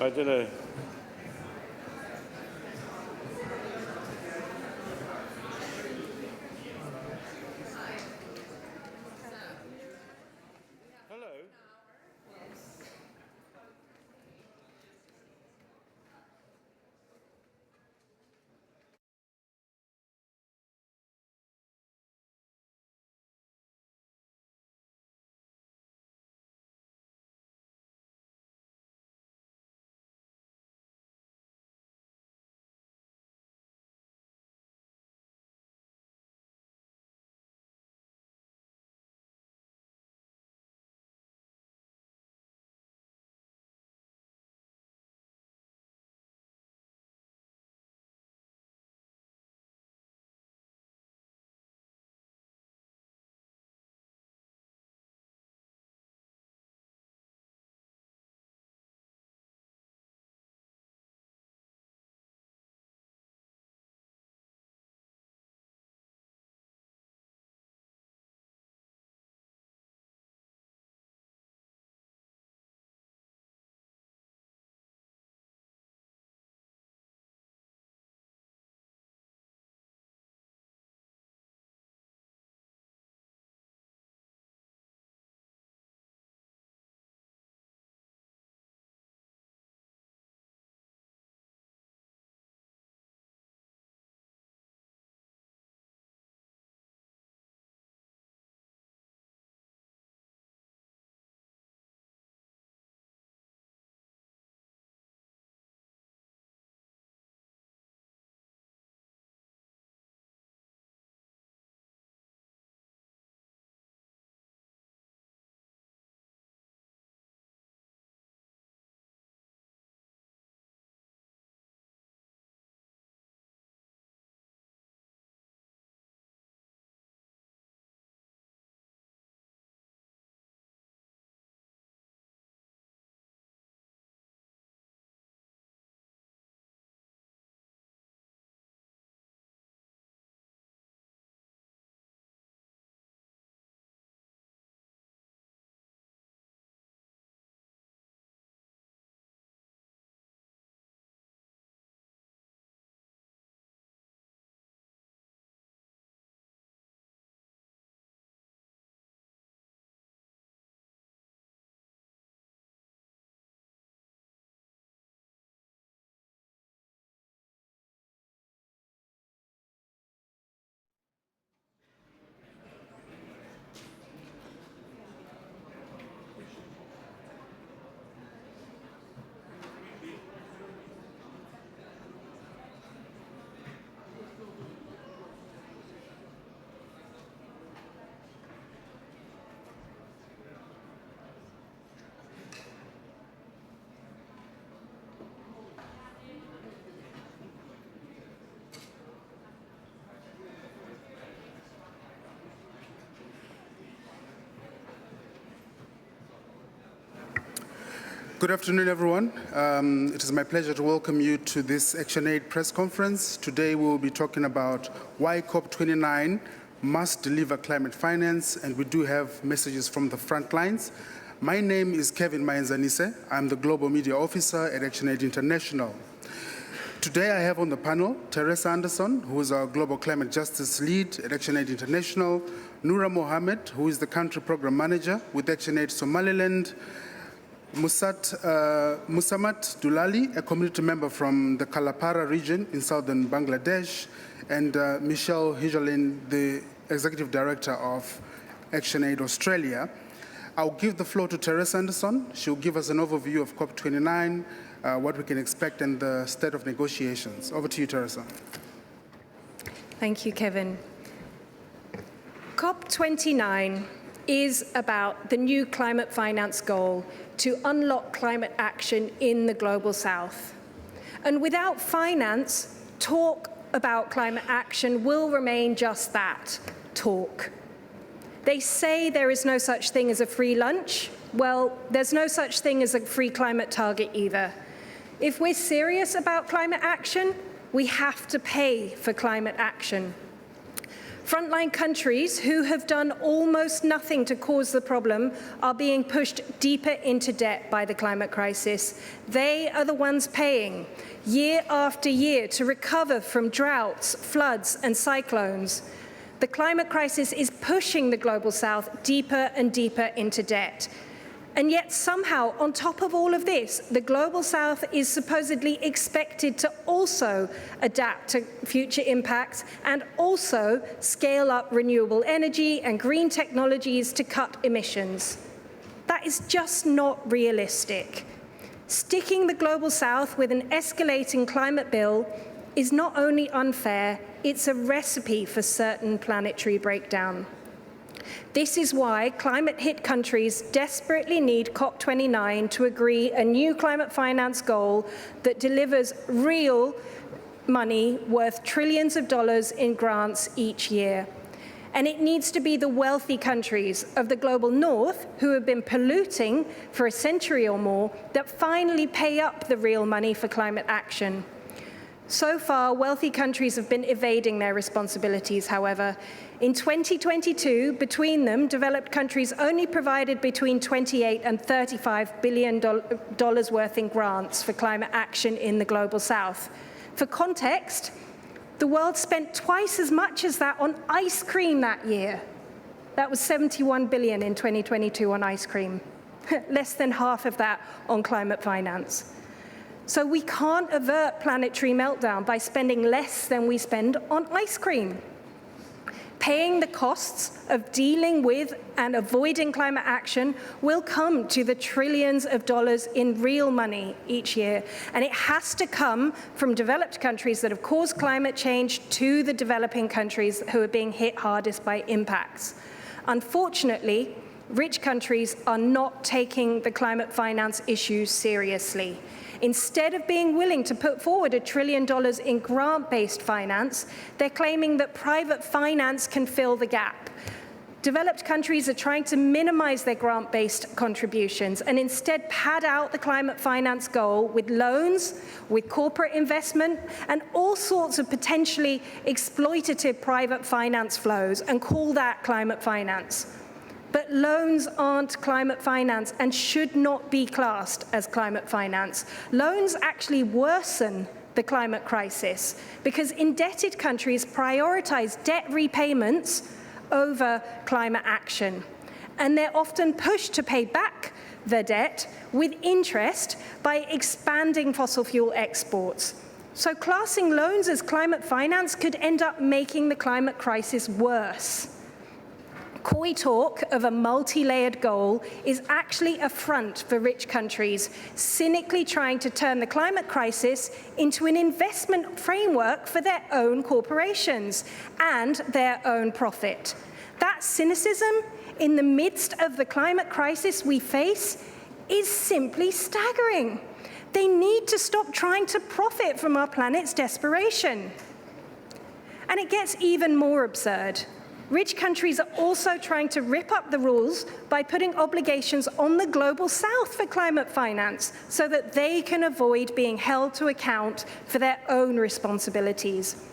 I don't know. Hello? Good afternoon, everyone. It is my pleasure to welcome you to this ActionAid press conference. Today we will be talking about why COP29 must deliver climate finance, and we do have messages from the front lines. My name is Kevin Maenzanise. I'm the Global Media Officer at ActionAid International. Today I have on the panel Teresa Anderson, who is our Global Climate Justice Lead at ActionAid International, Noura Mohammed, who is the Country Program Manager with ActionAid Somaliland, Musamat Dulali, a community member from the Kalapara region in southern Bangladesh, and Michelle Hijalin, the Executive Director of ActionAid Australia. I'll give the floor to Teresa Anderson. She'll give us an overview of COP29, what we can expect, and the state of negotiations. Over to you, Teresa. Thank you, Kevin. COP29 is about the new climate finance goal to unlock climate action in the Global South. And without finance, talk about climate action will remain just that, talk. They say there is no such thing as a free lunch. Well, there's no such thing as a free climate target either. If we're serious about climate action, we have to pay for climate action. Frontline countries who have done almost nothing to cause the problem are being pushed deeper into debt by the climate crisis. They are the ones paying year after year to recover from droughts, floods, and cyclones. The climate crisis is pushing the Global South deeper and deeper into debt. And yet somehow, on top of all of this, the Global South is supposedly expected to also adapt to future impacts and also scale up renewable energy and green technologies to cut emissions. That is just not realistic. Sticking the Global South with an escalating climate bill is not only unfair, it's a recipe for certain planetary breakdown. This is why climate-hit countries desperately need COP29 to agree a new climate finance goal that delivers real money worth trillions of dollars in grants each year. And it needs to be the wealthy countries of the global north who have been polluting for a century or more that finally pay up the real money for climate action. So far, wealthy countries have been evading their responsibilities, however. In 2022, between them, developed countries only provided between $28 and $35 billion worth in grants for climate action in the Global South. For context, the world spent twice as much as that on ice cream that year. That was $71 billion in 2022 on ice cream. Less than half of that on climate finance. So we can't avert planetary meltdown by spending less than we spend on ice cream. Paying the costs of dealing with and avoiding climate action will come to the trillions of dollars in real money each year. And it has to come from developed countries that have caused climate change to the developing countries who are being hit hardest by impacts. Unfortunately, rich countries are not taking the climate finance issue seriously. Instead of being willing to put forward $1 trillion in grant-based finance, they're claiming that private finance can fill the gap. Developed countries are trying to minimize their grant-based contributions and instead pad out the climate finance goal with loans, with corporate investment, and all sorts of potentially exploitative private finance flows and call that climate finance. But loans aren't climate finance and should not be classed as climate finance. Loans actually worsen the climate crisis because indebted countries prioritize debt repayments over climate action. And they're often pushed to pay back their debt with interest by expanding fossil fuel exports. So classing loans as climate finance could end up making the climate crisis worse. Coy talk of a multi-layered goal is actually a front for rich countries, cynically trying to turn the climate crisis into an investment framework for their own corporations and their own profit. That cynicism in the midst of the climate crisis we face is simply staggering. They need to stop trying to profit from our planet's desperation. And it gets even more absurd. Rich countries are also trying to rip up the rules by putting obligations on the Global South for climate finance so that they can avoid being held to account for their own responsibilities.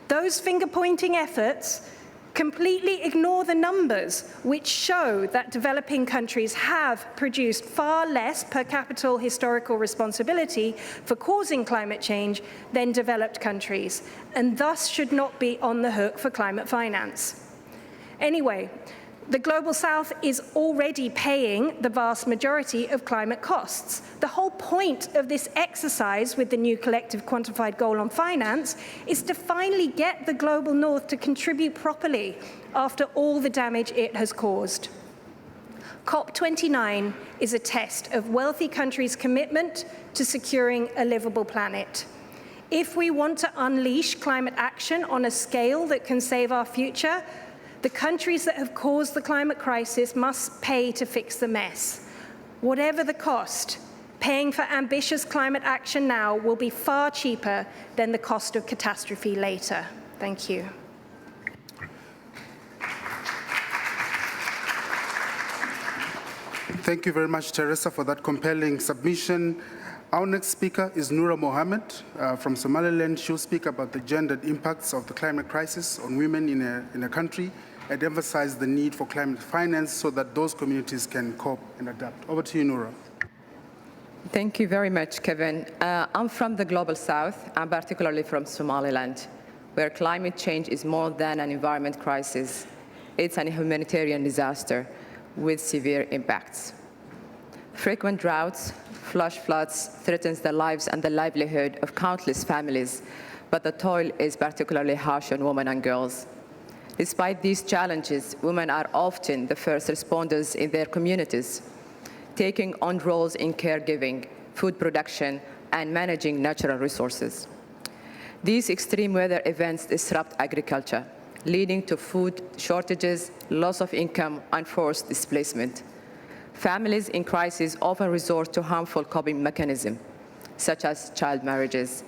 Those finger-pointing efforts completely ignore the numbers, which show that developing countries have produced far less per capita historical responsibility for causing climate change than developed countries, and thus should not be on the hook for climate finance. Anyway, the Global South is already paying the vast majority of climate costs. The whole point of this exercise with the new collective quantified goal on finance is to finally get the global north to contribute properly after all the damage it has caused. COP29 is a test of wealthy countries' commitment to securing a livable planet. If we want to unleash climate action on a scale that can save our future, The countries that have caused the climate crisis must pay to fix the mess. Whatever the cost, paying for ambitious climate action now will be far cheaper than the cost of catastrophe later. Thank you. Thank you very much, Teresa, for that compelling submission. Our next speaker is Noura Mohammed from Somaliland. She'll speak about the gendered impacts of the climate crisis on women in a country and emphasize the need for climate finance so that those communities can cope and adapt. Over to you, Noura. Thank you very much, Kevin. I'm from the Global South. I'm particularly from Somaliland, where climate change is more than an environment crisis. It's a humanitarian disaster with severe impacts. Frequent droughts, flash floods threatens the lives and the livelihood of countless families, but the toll is particularly harsh on women and girls. Despite these challenges, women are often the first responders in their communities, taking on roles in caregiving, food production, and managing natural resources. These extreme weather events disrupt agriculture, leading to food shortages, loss of income, and forced displacement. Families in crisis often resort to harmful coping mechanisms, such as child marriages,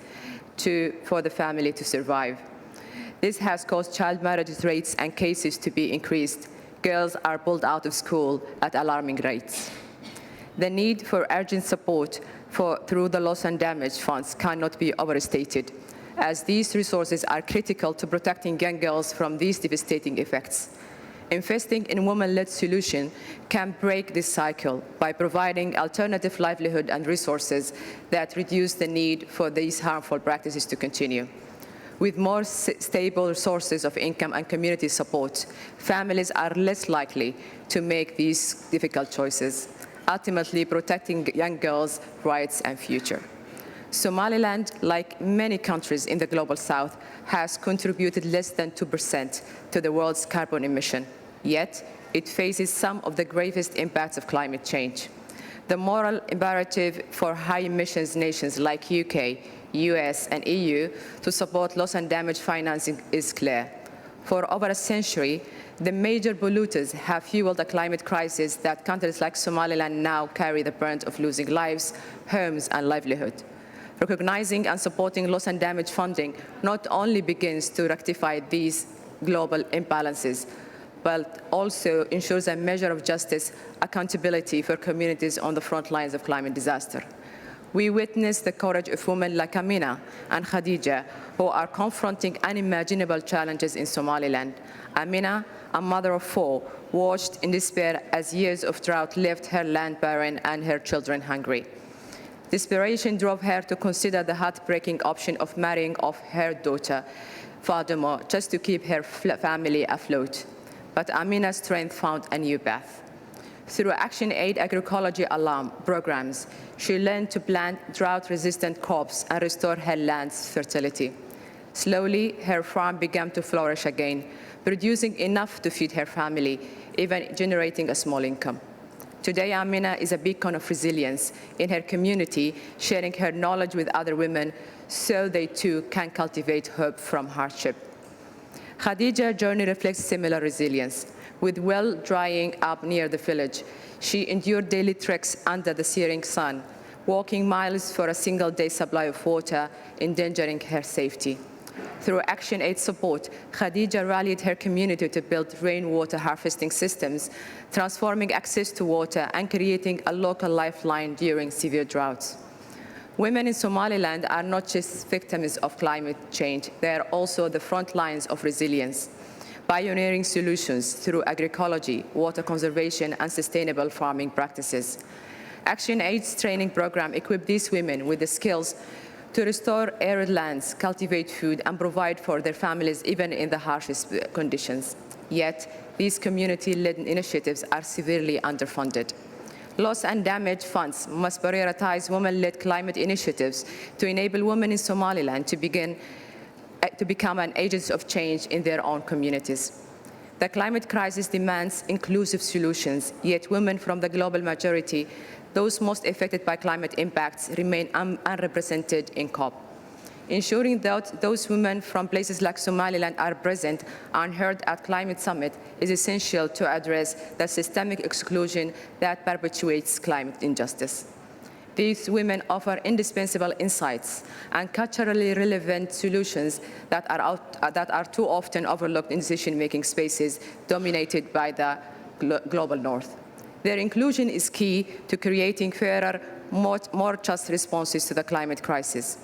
for the family to survive. This has caused child marriage rates and cases to be increased. Girls are pulled out of school at alarming rates. The need for urgent support through the loss and damage funds cannot be overstated, as these resources are critical to protecting young girls from these devastating effects. Investing in women-led solutions can break this cycle by providing alternative livelihood and resources that reduce the need for these harmful practices to continue. With more stable sources of income and community support, families are less likely to make these difficult choices, ultimately protecting young girls' rights and future. Somaliland, like many countries in the Global South, has contributed less than 2% to the world's carbon emission, yet it faces some of the gravest impacts of climate change. The moral imperative for high emissions nations like UK, US, and EU to support loss and damage financing is clear. For over a century, the major polluters have fueled a climate crisis that countries like Somaliland now carry the brunt of losing lives, homes, and livelihood. Recognizing and supporting loss and damage funding not only begins to rectify these global imbalances, but also ensures a measure of justice, accountability for communities on the front lines of climate disaster. We witness the courage of women like Amina and Khadija, who are confronting unimaginable challenges in Somaliland. Amina, a mother of 4, watched in despair as years of drought left her land barren and her children hungry. Desperation drove her to consider the heartbreaking option of marrying off her daughter, Fatima, just to keep her family afloat. But Amina's strength found a new path. Through Action Aid agroecology alarm programs, she learned to plant drought-resistant crops and restore her land's fertility. Slowly, her farm began to flourish again, producing enough to feed her family, even generating a small income. Today, Amina is a beacon of resilience in her community, sharing her knowledge with other women so they too can cultivate hope from hardship. Khadija's journey reflects similar resilience. With well drying up near the village, she endured daily treks under the searing sun, walking miles for a single day supply of water, endangering her safety. Through Action Aid support, Khadija rallied her community to build rainwater harvesting systems, transforming access to water and creating a local lifeline during severe droughts. Women in Somaliland are not just victims of climate change, they are also the front lines of resilience, pioneering solutions through agroecology, water conservation, and sustainable farming practices. Action Aid's training program equipped these women with the skills to restore arid lands, cultivate food, and provide for their families even in the harshest conditions. Yet, these community-led initiatives are severely underfunded. Loss and damage funds must prioritize women-led climate initiatives to enable women in Somaliland to become an agents of change in their own communities. The climate crisis demands inclusive solutions, yet women from the global majority, those most affected by climate impacts, remain unrepresented in COP. Ensuring that those women from places like Somaliland are present and heard at Climate Summit is essential to address the systemic exclusion that perpetuates climate injustice. These women offer indispensable insights and culturally relevant solutions that are too often overlooked in decision-making spaces dominated by the global North. Their inclusion is key to creating fairer, more just responses to the climate crisis.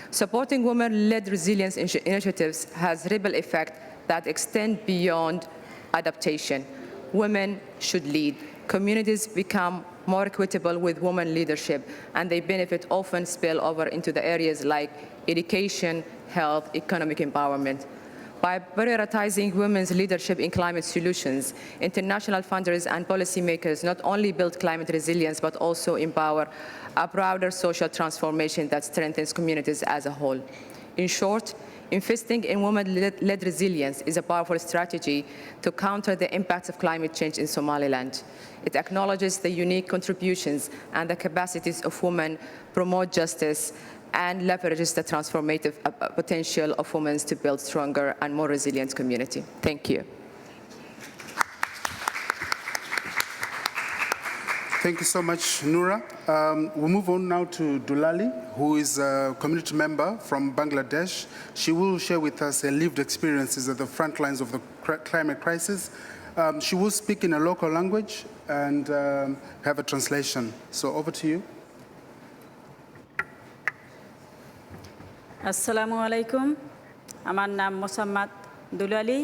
Supporting women-led resilience initiatives has ripple effects that extend beyond adaptation. Women should lead. Communities become more equitable with women leadership, and their benefits often spill over into the areas like education, health, economic empowerment. By prioritizing women's leadership in climate solutions, international funders and policymakers not only build climate resilience, but also empower a broader social transformation that strengthens communities as a whole. In short, investing in women-led resilience is a powerful strategy to counter the impacts of climate change in Somaliland. It acknowledges the unique contributions and the capacities of women, promote justice, and leverages the transformative potential of women to build stronger and more resilient community. Thank you. Thank you so much, Noura. We'll move on now to Dulali, who is a community member from Bangladesh. She will share with us her lived experiences at the front lines of the climate crisis. She will speak in a local language and have a translation. So over to you. আসসালামু আলাইকুম আমার নাম মোসাম্মদ দুলালী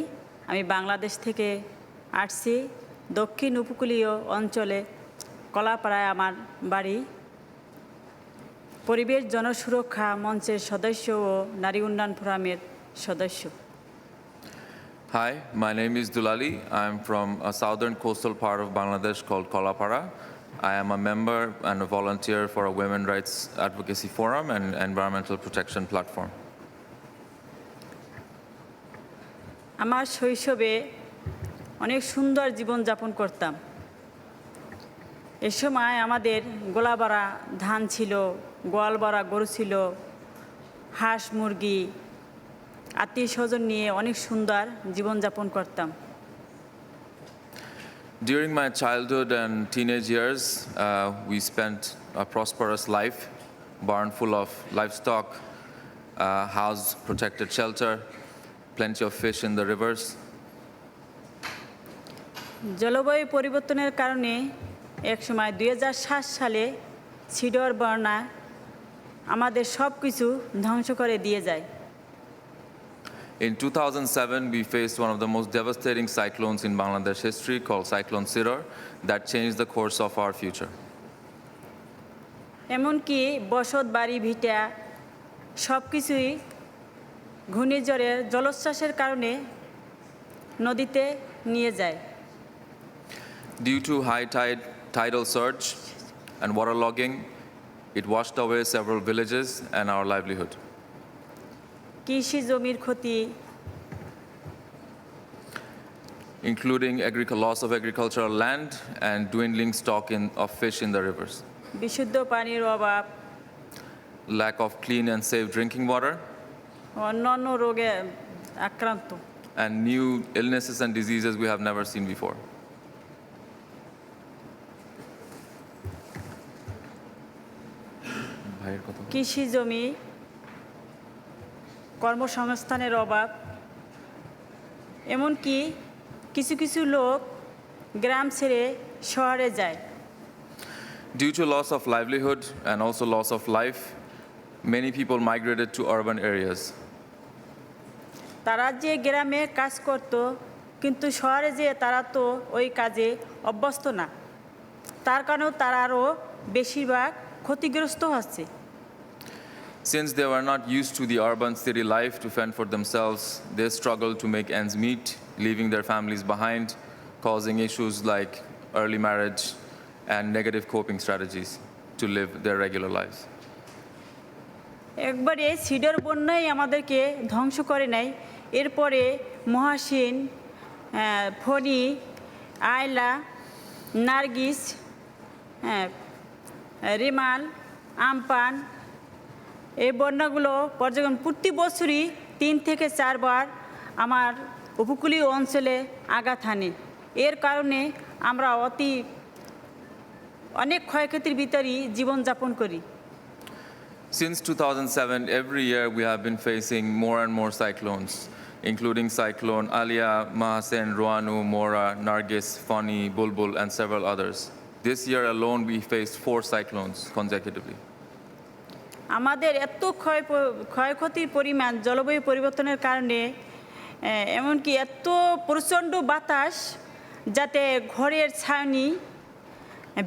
আমি বাংলাদেশ থেকে আসছি দক্ষিণ উপকূলীয় অঞ্চলে কলাপাড়ায় আমার বাড়ি পরিবেশ জনসুরক্ষা মঞ্চের সদস্য ও নারী উন্নয়ন ফোরামের সদস্য Hi, my name is Dulali. I'm from a southern coastal part of Bangladesh called Kolapara. I am a member and a volunteer for a women's rights advocacy forum and environmental protection platform. আমার শৈশবে অনেক সুন্দর জীবন যাপন করতাম এ সময় আমাদের গোলাবাড়া ধান ছিল গোয়ালবাড়া গরু ছিল হাঁস মুরগি আত্মীয়স্বজন নিয়ে অনেক সুন্দর জীবন যাপন করতাম During my childhood and teenage years, we spent a prosperous life, barn full of livestock, house, protected shelter, plenty of fish in the rivers. জলবায়ু পরিবর্তনের কারণে একসময় 2007 সালে সিডর বন্যা আমাদের সব কিছু ধ্বংস করে দিয়ে যায় In 2007, we faced one of the most devastating cyclones in Bangladesh history called Cyclone Sidor that changed the course of our future. এমনকি বসত বাড়ি ভিটা সব কিছুই ঘূর্ণিঝড়ের জলোচ্ছ্বাসের কারণে নদীতে নিয়ে যায় Due to high tidal surge and waterlogging, it washed away several villages and our livelihood. কৃষি জমির ক্ষতি including loss of agricultural land and dwindling stock of fish in the rivers. বিশুদ্ধ পানির অভাব Lack of clean and safe drinking water. অন্যান্য রোগে আক্রান্ত And new illnesses and diseases we have never seen before. কৃষি জমি কর্মসংস্থানের অভাব এমনকি কিছু কিছু লোক গ্রাম ছেড়ে শহরে যায় Due to loss of livelihood and also loss of life, many people migrated to urban areas. তারা যে গ্রামে কাজ করত কিন্তু শহরে যে তারা তো ওই কাজে অভ্যস্ত না তার কারণেও তারা আরও বেশিরভাগ ক্ষতিগ্রস্ত হচ্ছে Since they were not used to the urban city life to fend for themselves, they struggled to make ends meet, leaving their families behind, causing issues like early marriage and negative coping strategies to live their regular lives. একবারে cedar বন্যাই আমাদেরকে ধ্বংস করে নাই এরপরে মহাসিন ফণি আয়লা Nargis Remal আমপান এই বন্যাগুলো পর্যটন প্রতি বছরই 3 থেকে 4 বার আমার উপকূলীয় অঞ্চলে আঘাত হানে। এর কারণে আমরা অনেক ক্ষয়ক্ষতির ভিতরেই জীবনযাপন করি। Since 2007, every year we have been facing more and more cyclones, including cyclone Alia, Mahasen, Roanu, Mora, Nargis, Fani, Bulbul, and several others. This year alone, we faced 4 cyclones consecutively. আমাদের এত ক্ষয়ক্ষতির পরিমাণ জলবায়ু পরিবর্তনের কারণে এমনকি এত প্রচণ্ড বাতাস যাতে ঘরের ছাউনি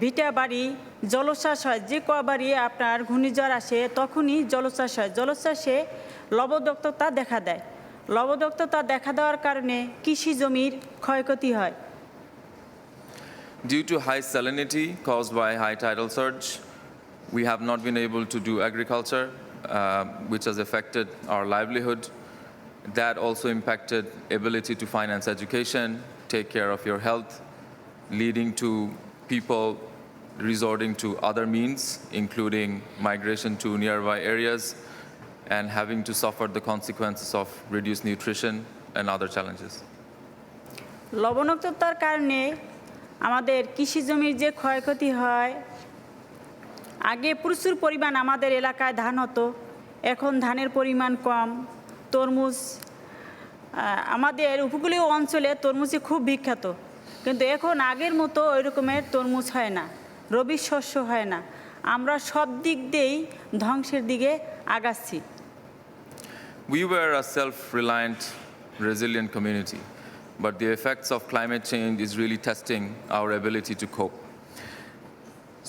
ভিটা বাড়ি জলোচ্ছ্বাস হয়। যে কবারই আপনার ঘূর্ণিঝড় আসে তখনই জলোচ্ছ্বাস হয়। জলোচ্ছ্বাসে লবণাক্ততা দেখা দেয়। লবণাক্ততা দেখা দেওয়ার কারণে কৃষি জমির ক্ষয়ক্ষতি হয়। Due to high salinity caused by high tidal surge, we have not been able to do agriculture, which has affected our livelihood. That also impacted ability to finance education, take care of your health, leading to people resorting to other means, including migration to nearby areas, and having to suffer the consequences of reduced nutrition and other challenges. লবণাক্ততার কারণে আমাদের কৃষি জমির যে ক্ষয়ক্ষতি হয়, আগে প্রচুর পরিমাণ আমাদের এলাকায় ধান হতো, এখন ধানের পরিমাণ কম। তরমুজ আমাদের উপকূলীয় অঞ্চলে তরমুজে খুব বিখ্যাত, কিন্তু এখন আগের মতো ওই রকমের তরমুজ হয় না, রবি শস্য হয় না। আমরা সব দিক দিয়েই ধ্বংসের দিকে আগাচ্ছি। We were a self-reliant, resilient community, but the effects of climate change is really testing our ability to cope.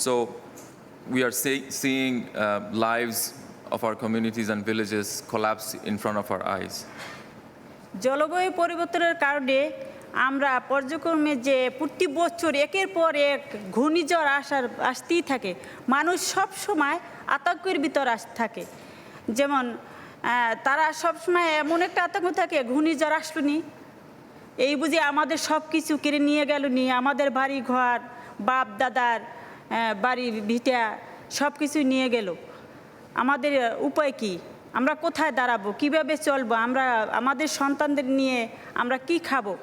So we are seeing lives of our communities and villages collapse in front of our eyes. জলবায়ু পরিবর্তনের কারণে আমরা পর্যক্রমে যে প্রতি বছর একের পর এক ঘূর্ণিঝড় আসতেই থাকে, মানুষ সব সময় আতঙ্কের ভিতর থাকে। যেমন তারা সবসময় এমন একটা আতঙ্ক থাকে, ঘূর্ণিঝড় আসলো নি, এই বুঝি আমাদের সব কিছু কেড়ে নিয়ে গেল নি, আমাদের বাড়ি ঘর বাপ দাদার বাড়ি ভিটা সব কিছু নিয়ে গেল। আমাদের উপায় কি? আমরা কোথায় দাঁড়াবো, কিভাবে চলবো, আমরা আমাদের সন্তানদের নিয়ে আমরা কি খাবো?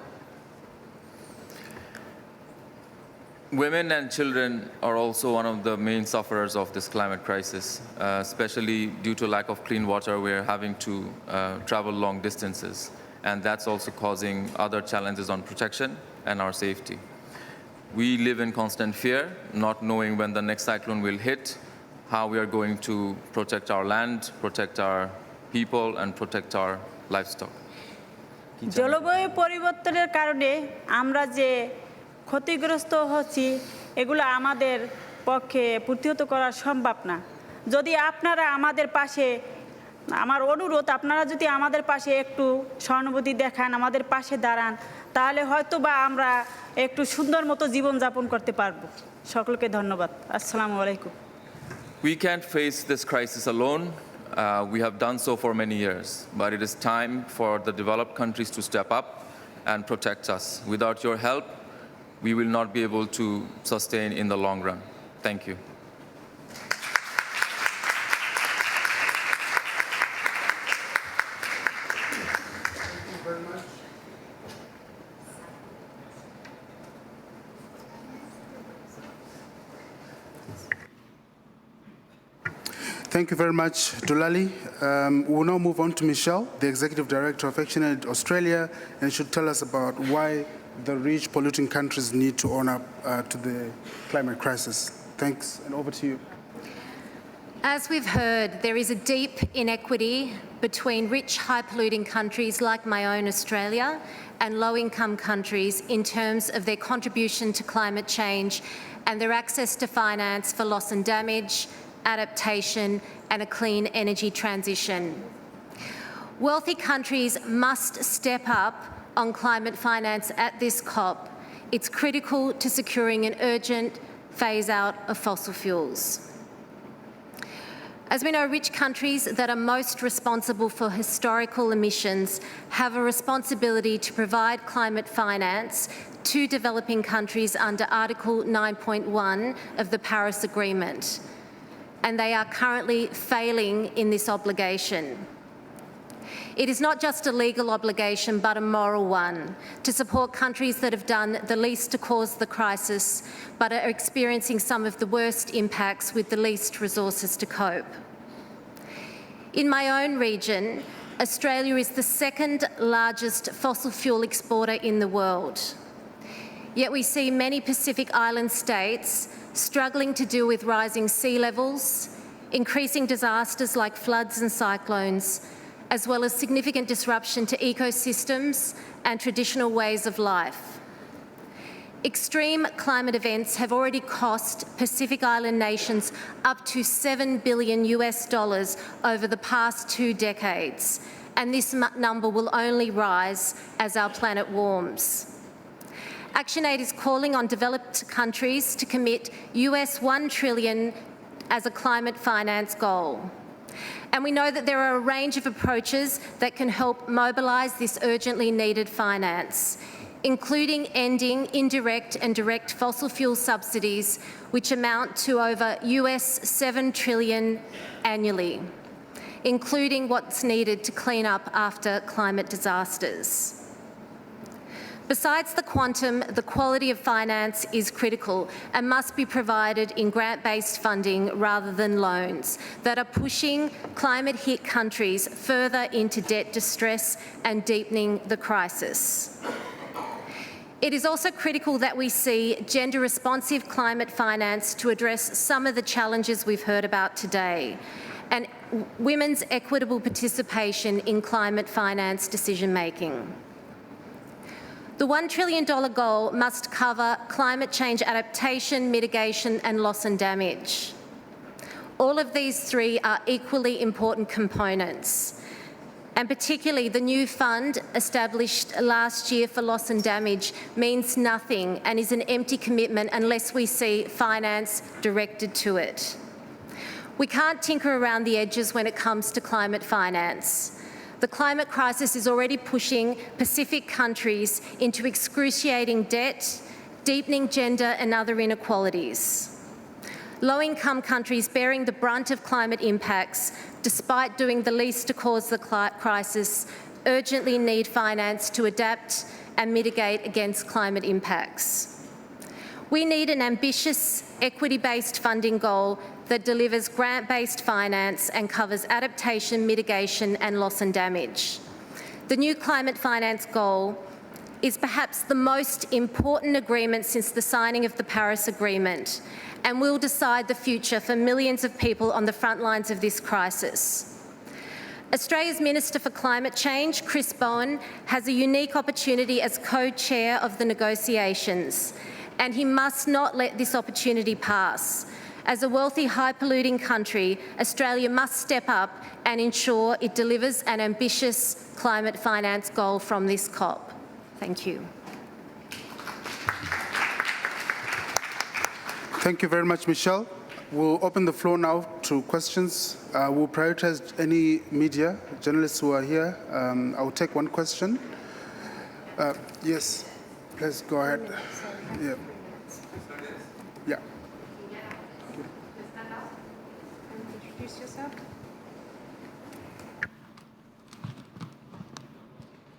Women and children are also one of the main sufferers of this climate crisis, especially due to lack of clean water. We're having to travel long distances, and that's also causing other challenges on protection and our safety. We live in constant fear, not knowing when the next cyclone will hit, how we are going to protect our land, protect our people, and protect our livestock. জলবায়ু পরিবর্তনের কারণে আমরা যে ক্ষতিগ্রস্ত হচ্ছি, এগুলো আমাদের পক্ষে প্রতিহত করা সম্ভব না। যদি আপনারা আমাদের পাশে, আমার অনুরোধ, আপনারা যদি আমাদের পাশে একটু সহানুভূতি দেখান, আমাদের পাশে দাঁড়ান, তাহলে হয়তো বা আমরা একটু সুন্দর মতো জীবনযাপন করতে পারবো। সকলকে ধন্যবাদ। আসসালামু আলাইকুম। We can't face this crisis alone. We have done so for many years, but it is time for the developed countries to step up and protect us. Without your help, we will not be able to sustain in the long run. Thank you. Thank you very much, Dulali. We'll now move on to Michelle, the Executive Director of ActionAid Australia, and she'll tell us about why the rich polluting countries need to own up to the climate crisis. Thanks, and over to you. As we've heard, there is a deep inequity between rich, high-polluting countries like my own Australia and low-income countries in terms of their contribution to climate change and their access to finance for loss and damage, adaptation, and a clean energy transition. Wealthy countries must step up on climate finance at this COP. It's critical to securing an urgent phase-out of fossil fuels. As we know, rich countries that are most responsible for historical emissions have a responsibility to provide climate finance to developing countries under Article 9.1 of the Paris Agreement. and they are currently failing in this obligation. It is not just a legal obligation, but a moral one, to support countries that have done the least to cause the crisis, but are experiencing some of the worst impacts with the least resources to cope. In my own region, Australia is the second largest fossil fuel exporter in the world. Yet we see many Pacific Island states struggling to deal with rising sea levels, increasing disasters like floods and cyclones, as well as significant disruption to ecosystems and traditional ways of life. Extreme climate events have already cost Pacific Island nations up to $7 billion over the past 2 decades, and this number will only rise as our planet warms. ActionAid is calling on developed countries to commit $1 trillion as a climate finance goal. And we know that there are a range of approaches that can help mobilise this urgently needed finance, including ending indirect and direct fossil fuel subsidies, which amount to over $7 trillion annually, including what's needed to clean up after climate disasters. Besides the quantum, the quality of finance is critical and must be provided in grant-based funding rather than loans that are pushing climate-hit countries further into debt distress and deepening the crisis. It is also critical that we see gender-responsive climate finance to address some of the challenges we've heard about today, and women's equitable participation in climate finance decision-making. The $1 trillion goal must cover climate change adaptation, mitigation and loss and damage. All of these 3 are equally important components, and particularly the new fund established last year for loss and damage means nothing and is an empty commitment unless we see finance directed to it. We can't tinker around the edges when it comes to climate finance. The climate crisis is already pushing Pacific countries into excruciating debt, deepening gender and other inequalities. Low-income countries bearing the brunt of climate impacts, despite doing the least to cause the crisis, urgently need finance to adapt and mitigate against climate impacts. We need an ambitious, equity-based funding goal that delivers grant-based finance and covers adaptation, mitigation and loss and damage. The new climate finance goal is perhaps the most important agreement since the signing of the Paris Agreement and will decide the future for millions of people on the front lines of this crisis. Australia's Minister for Climate Change, Chris Bowen, has a unique opportunity as co-chair of the negotiations, and he must not let this opportunity pass. As a wealthy, high-polluting country, Australia must step up and ensure it delivers an ambitious climate finance goal from this COP. Thank you. Thank you very much, Michelle. We'll open the floor now to questions. We'll prioritise any media, journalists who are here. I will take one question. Yes, please go ahead. Yeah. Yeah. Introduce yourself.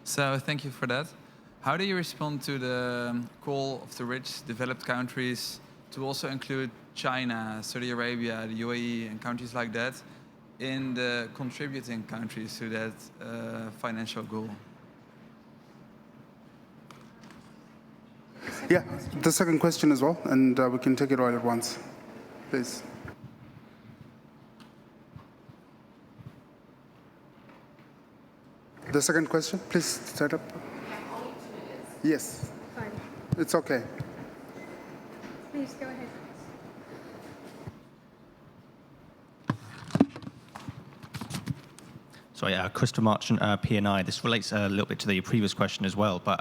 So thank you for that. How do you respond to the call of the rich developed countries to also include China, Saudi Arabia, the UAE and countries like that in the contributing countries to that financial goal? Yeah, the second question as well, and we can take it all at once, please. The second question, please start up. Yes. Fine. It's okay. Please go ahead. Sorry, Christopher Marchant, PNI. This relates a little bit to the previous question as well, but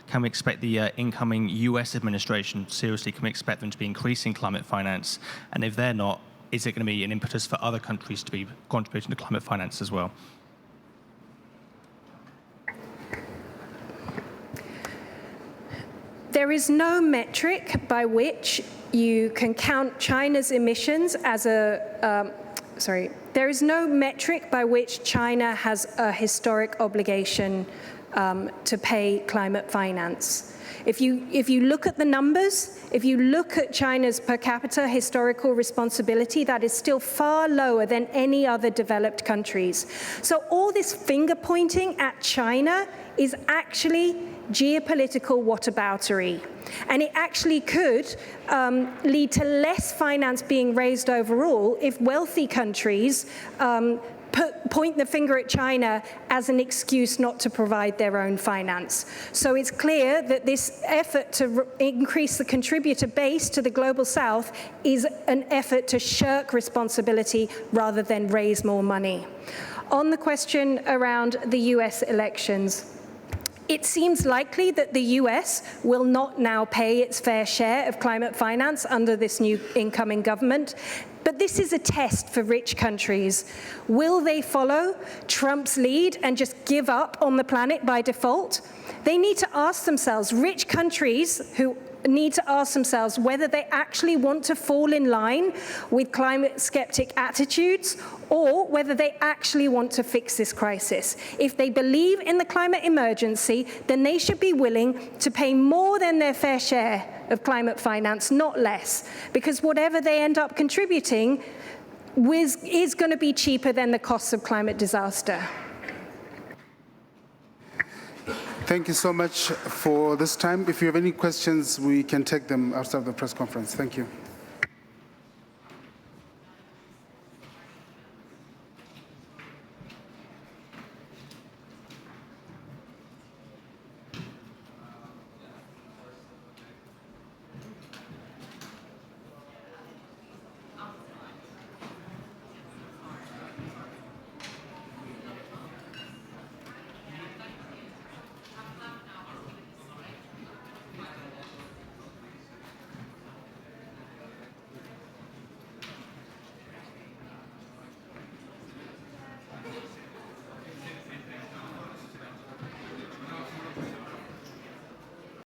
can we expect the incoming US administration, seriously, can we expect them to be increasing climate finance? And if they're not, is it going to be an impetus for other countries to be contributing to climate finance as well? There is no metric by which you can count China's emissions as there is no metric by which China has a historic obligation to pay climate finance. If you look at the numbers, if you look at China's per capita historical responsibility, that is still far lower than any other developed countries. So all this finger pointing at China is actually geopolitical whataboutery. And it actually could lead to less finance being raised overall if wealthy countries point the finger at China as an excuse not to provide their own finance. So it's clear that this effort to increase the contributor base to the Global South is an effort to shirk responsibility rather than raise more money. On the question around the US elections, it seems likely that the US will not now pay its fair share of climate finance under this new incoming government. But this is a test for rich countries. Will they follow Trump's lead and just give up on the planet by default? They need to ask themselves, rich countries who need to ask themselves whether they actually want to fall in line with climate skeptic attitudes or whether they actually want to fix this crisis. If they believe in the climate emergency, then they should be willing to pay more than their fair share of climate finance, not less, because whatever they end up contributing is going to be cheaper than the costs of climate disaster. Thank you so much for this time. If you have any questions, we can take them outside of the press conference. Thank you.